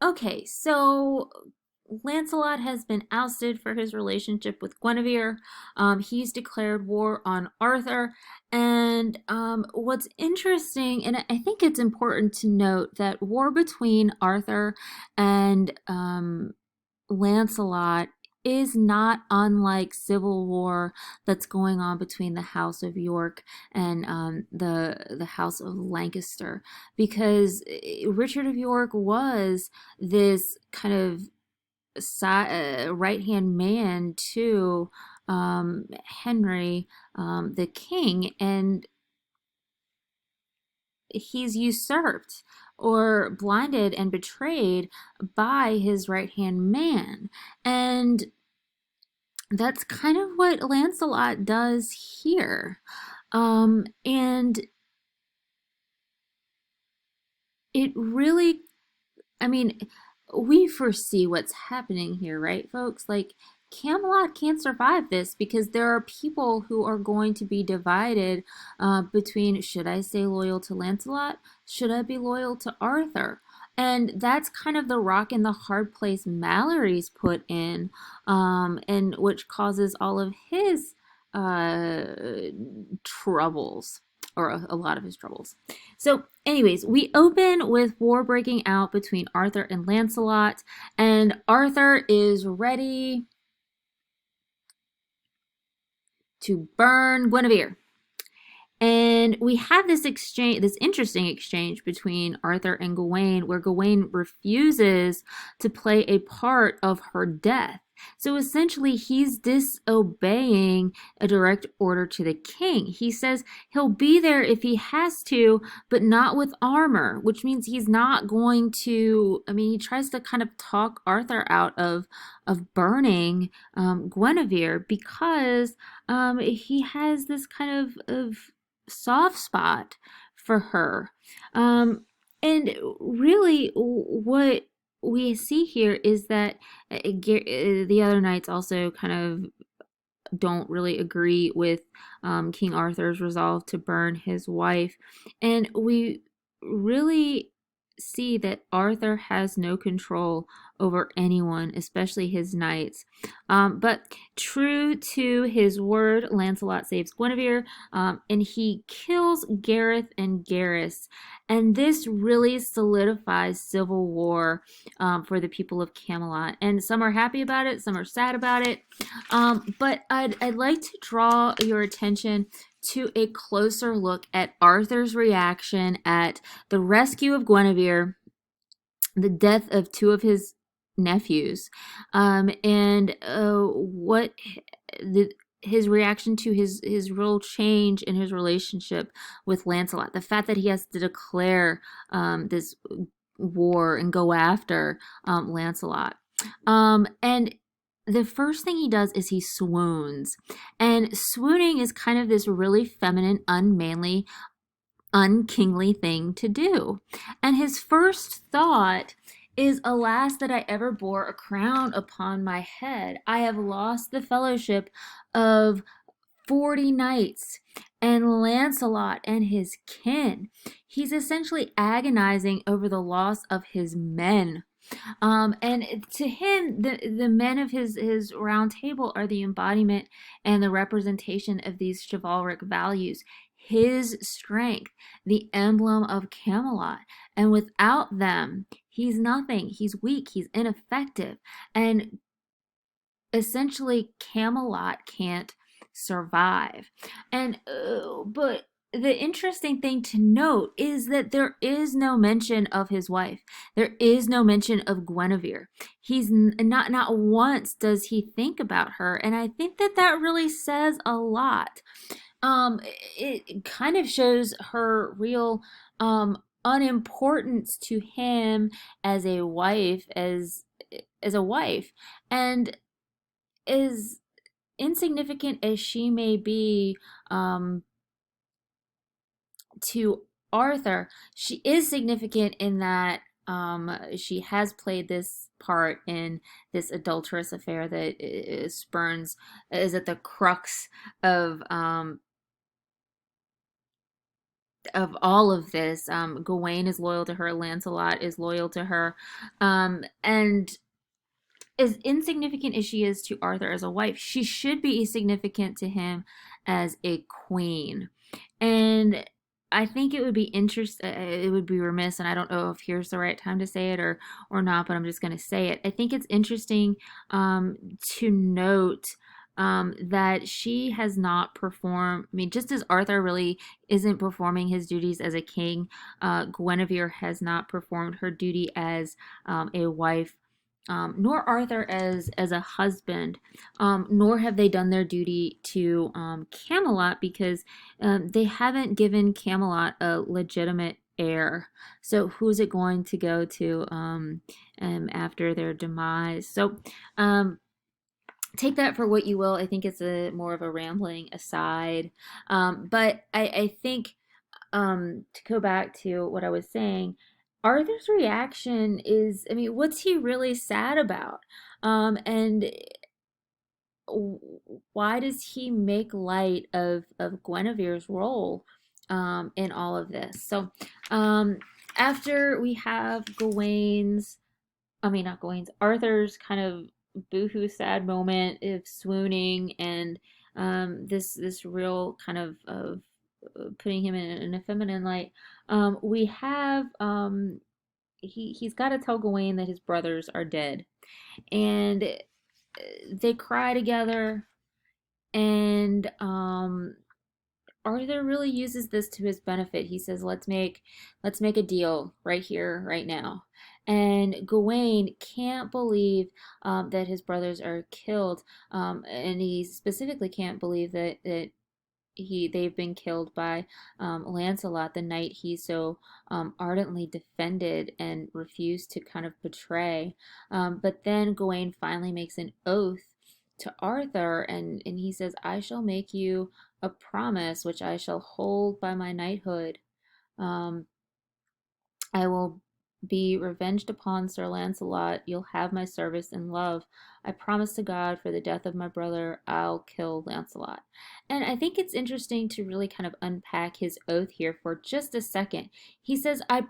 Okay, so Lancelot has been ousted for his relationship with Guinevere. He's declared war on Arthur. And what's interesting, and I think it's important to note that war between Arthur and Lancelot is not unlike civil war that's going on between the House of York and the House of Lancaster, because Richard of York was this kind of right hand man to Henry, the king, and he's usurped or blinded and betrayed by his right hand man. And that's kind of what Lancelot does here. And it really, I mean, we foresee what's happening here, right, folks? Like, Camelot can't survive this because there are people who are going to be divided between, should I stay loyal to Lancelot? Should I be loyal to Arthur? And that's kind of the rock and the hard place Mallory's put in, and which causes all of his uh, troubles, or a lot of his troubles. So, anyways, we open with war breaking out between Arthur and Lancelot, and Arthur is ready to burn Guinevere. And we have this exchange, this interesting exchange between Arthur and Gawain, where Gawain refuses to play a part of her death. So essentially, he's disobeying a direct order to the king. He says he'll be there if he has to, but not with armor, which means he's not going to. I mean, he tries to kind of talk Arthur out of burning Guinevere because he has this kind of soft spot for her. And really, what we see here is that the other knights also kind of don't really agree with King Arthur's resolve to burn his wife. And we really see that Arthur has no control over anyone, especially his knights. But true to his word, Lancelot saves Guinevere, and he kills Gareth and Garrus. And this really solidifies civil war for the people of Camelot. And some are happy about it, some are sad about it. But I'd like to draw your attention to a closer look at Arthur's reaction at the rescue of Guinevere, the death of two of his nephews, and what his reaction to his real change in his relationship with Lancelot, the fact that he has to declare this war and go after Lancelot. And the first thing he does is he swoons. And swooning is kind of this really feminine, unmanly, unkingly thing to do. And his first thought is, alas, that I ever bore a crown upon my head. I have lost the fellowship of 40 knights and Lancelot and his kin. He's essentially agonizing over the loss of his men. And to him, the men of his round table are the embodiment and the representation of these chivalric values. His strength, the emblem of Camelot. And without them, he's nothing. He's weak. He's ineffective. And essentially, Camelot can't survive. And but the interesting thing to note is that there is no mention of his wife. There is no mention of Guinevere. He's not once does he think about her, and I think that that really says a lot. Um, it kind of shows her real unimportance to him as a wife, as a wife, and as insignificant as she may be to Arthur, she is significant in that she has played this part in this adulterous affair that spurns is at the crux of of all of this. Gawain is loyal to her, Lancelot is loyal to her, and as insignificant as she is to Arthur as a wife, she should be significant to him as a queen. And I think it would be it would be remiss, and I don't know if here's the right time to say it or not, but I'm just going to say it. I think it's interesting to note that she has not performed. I mean, just as Arthur really isn't performing his duties as a king, Guinevere has not performed her duty as a wife, nor Arthur as a husband, nor have they done their duty to Camelot, because they haven't given Camelot a legitimate heir. So who's it going to go to after their demise? So take that for what you will. I think it's a more of a rambling aside, but I think to go back to what I was saying, Arthur's reaction is, I mean, what's he really sad about? And why does he make light of Guinevere's role in all of this? So, after we have not Gawain's, Arthur's kind of boohoo sad moment of swooning, and this real kind of putting him in a feminine light. We have he's got to tell Gawain that his brothers are dead, and they cry together, and Arthur really uses this to his benefit. He says, let's make a deal right here, right now." And Gawain can't believe that his brothers are killed, and he specifically can't believe that they've been killed by Lancelot, the knight he so ardently defended and refused to kind of betray. But then Gawain finally makes an oath to Arthur, and he says, "I shall make you a promise which I shall hold by my knighthood. Um, I will be revenged upon Sir Lancelot. You'll have my service and love. I promise to God, for the death of my brother, I'll kill Lancelot." And I think it's interesting to really kind of unpack his oath here for just a second. He says, I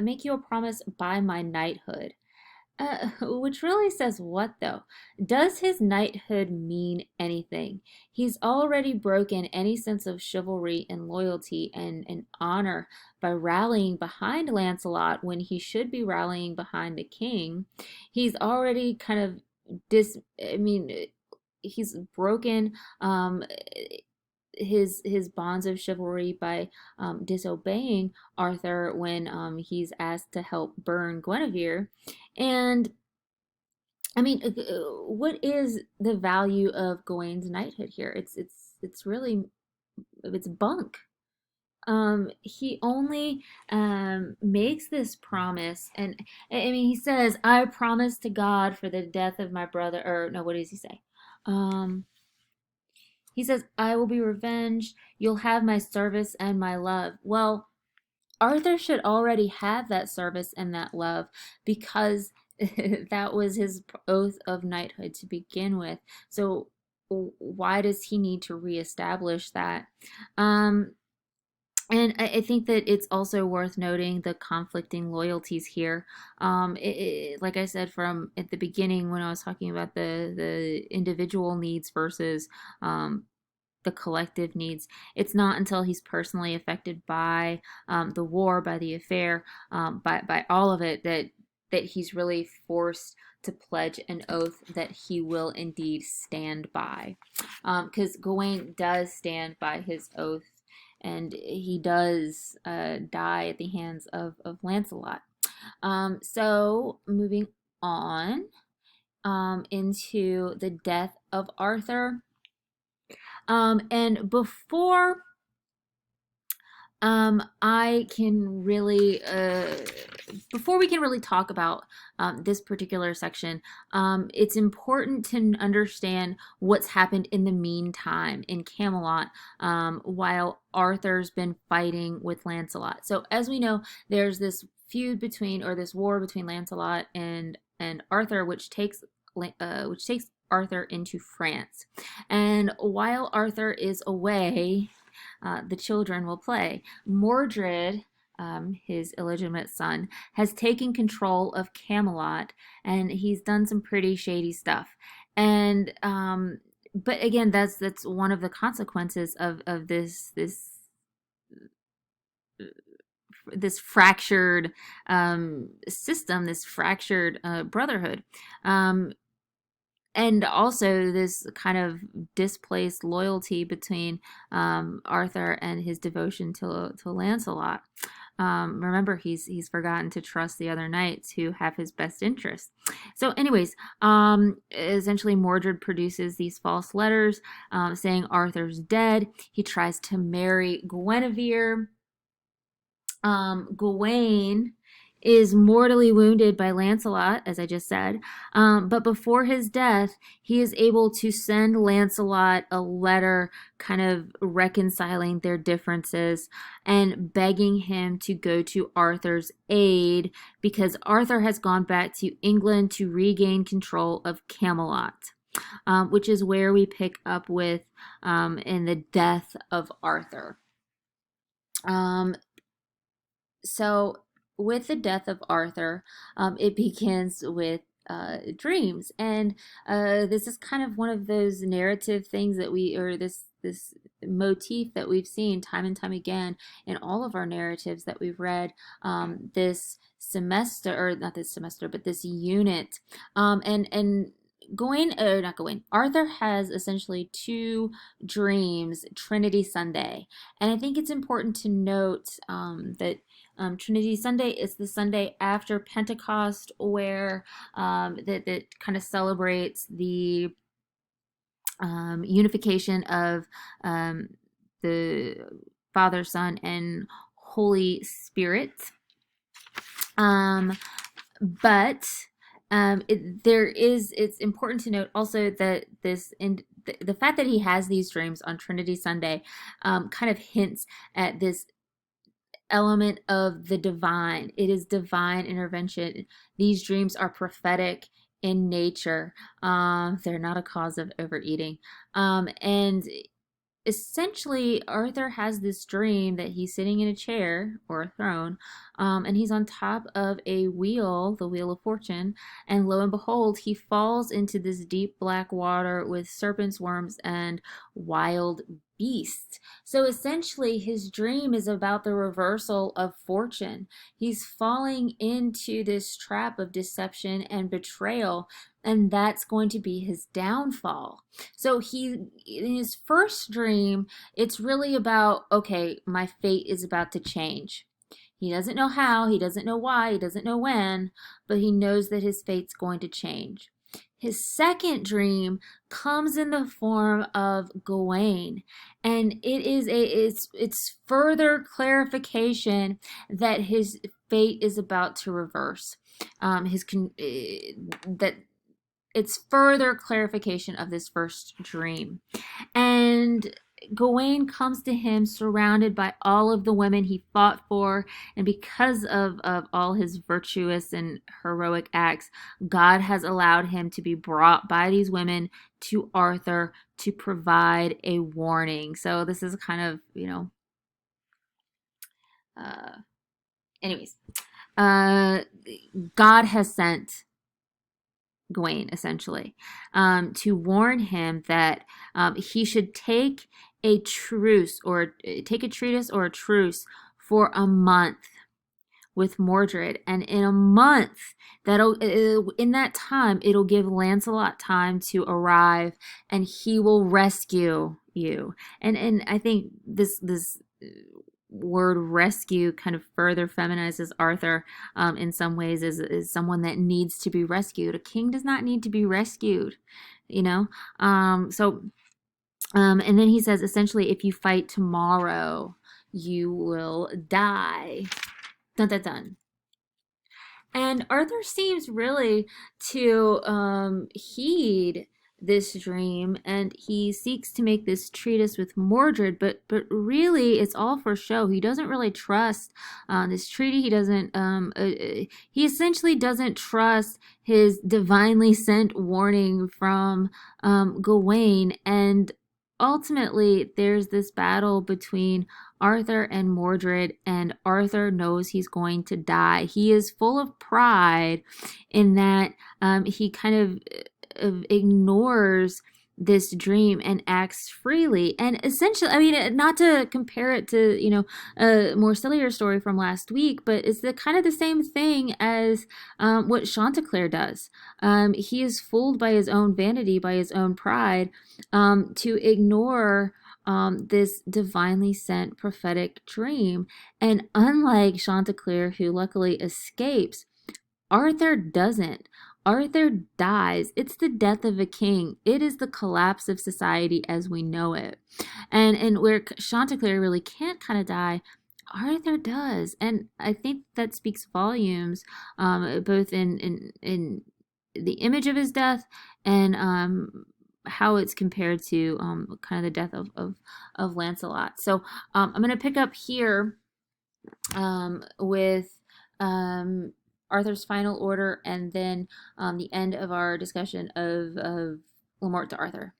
make you a promise by my knighthood." Which really says what, though? Does his knighthood mean anything? He's already broken any sense of chivalry and loyalty and honor by rallying behind Lancelot when he should be rallying behind the king. He's already kind of I mean, he's broken his bonds of chivalry by disobeying Arthur when he's asked to help burn Guinevere. And I mean, what is the value of Gawain's knighthood here? It's really, it's bunk. He only makes this promise, and I mean, he says, "I promise to God, for the death of my brother," or no, what does he say? Um, he says, "I will be revenged. You'll have my service and my love." Well, Arthur should already have that service and that love, because that was his oath of knighthood to begin with. So why does he need to reestablish that? Um, and I think that it's also worth noting the conflicting loyalties here. Like I said from at the beginning when I was talking about the individual needs versus the collective needs, it's not until he's personally affected by the war, by the affair, by all of it, that he's really forced to pledge an oath that he will indeed stand by. Because Gawain does stand by his oath, and he does die at the hands of Lancelot. So moving on into the death of Arthur. And I can really, before we can really talk about this particular section, it's important to understand what's happened in the meantime in Camelot, while Arthur's been fighting with Lancelot. So as we know, there's this feud between, or this war between Lancelot and Arthur, which takes Arthur into France. And while Arthur is away, the children will play. Mordred, his illegitimate son, has taken control of Camelot, and he's done some pretty shady stuff. And but again, that's one of the consequences of this fractured system, this fractured brotherhood. Um, and also this kind of displaced loyalty between Arthur and his devotion to Lancelot. Remember, he's forgotten to trust the other knights who have his best interests. So, anyways, essentially, Mordred produces these false letters saying Arthur's dead. He tries to marry Guinevere. Gawain is mortally wounded by Lancelot, as I just said. But before his death, he is able to send Lancelot a letter kind of reconciling their differences and begging him to go to Arthur's aid because Arthur has gone back to England to regain control of Camelot. Which is where we pick up with in the death of Arthur. So with the death of Arthur, it begins with dreams, and this is kind of one of those narrative things that or this motif that we've seen time and time again in all of our narratives that we've read this semester, or not this semester, but this unit, and not Gawain, Arthur has essentially two dreams, Trinity Sunday. And I think it's important to note that Trinity Sunday is the Sunday after Pentecost, where that kind of celebrates the unification of the Father, Son, and Holy Spirit. But it's important to note also that the fact that he has these dreams on Trinity Sunday kind of hints at this element of the divine. It is divine intervention. These dreams are prophetic in nature. They're not a cause of overeating. And essentially, Arthur has this dream that he's sitting in a chair or a throne, and he's on top of a wheel, the Wheel of Fortune, and lo and behold, he falls into this deep black water with serpents, worms, and wild beasts. So essentially, his dream is about the reversal of fortune. He's falling into this trap of deception and betrayal, and that's going to be his downfall. So in his first dream, it's really about, okay, my fate is about to change. He doesn't know how, he doesn't know why, he doesn't know when, but he knows that his fate's going to change. His second dream comes in the form of Gawain, and it's further clarification that his fate is about to reverse. That it's further clarification of this first dream. And Gawain comes to him surrounded by all of the women he fought for, and because of all his virtuous and heroic acts, God has allowed him to be brought by these women to Arthur to provide a warning. So this is kind of, anyways, God has sent Gawain essentially to warn him that he should take a treatise or a truce for a month with Mordred, and in a month in that time it'll give Lancelot time to arrive, and he will rescue you. And I think this word rescue kind of further feminizes Arthur in some ways as someone that needs to be rescued. A king does not need to be rescued, and then he says, essentially, if you fight tomorrow, you will die. Dun, dun, dun. And Arthur seems really to heed this dream, and he seeks to make this treatise with Mordred, but really it's all for show. He doesn't really trust this treaty. He doesn't he essentially doesn't trust his divinely sent warning from Gawain, and ultimately there's this battle between Arthur and Mordred, and Arthur knows he's going to die. He is full of pride in that he kind of ignores this dream and acts freely. And essentially, I mean, not to compare it to, a more sillier story from last week, but it's the kind of the same thing as what Chanticleer does. He is fooled by his own vanity, by his own pride, to ignore this divinely sent prophetic dream. And unlike Chanticleer, who luckily escapes, Arthur doesn't. Arthur dies. It's the death of a king. It is the collapse of society as we know it. And where Chanticleer really can't kind of die, Arthur does. And I think that speaks volumes, both in the image of his death and how it's compared to kind of the death of Lancelot. So I'm going to pick up here with Arthur's final order, and then the end of our discussion of Morte to Arthur.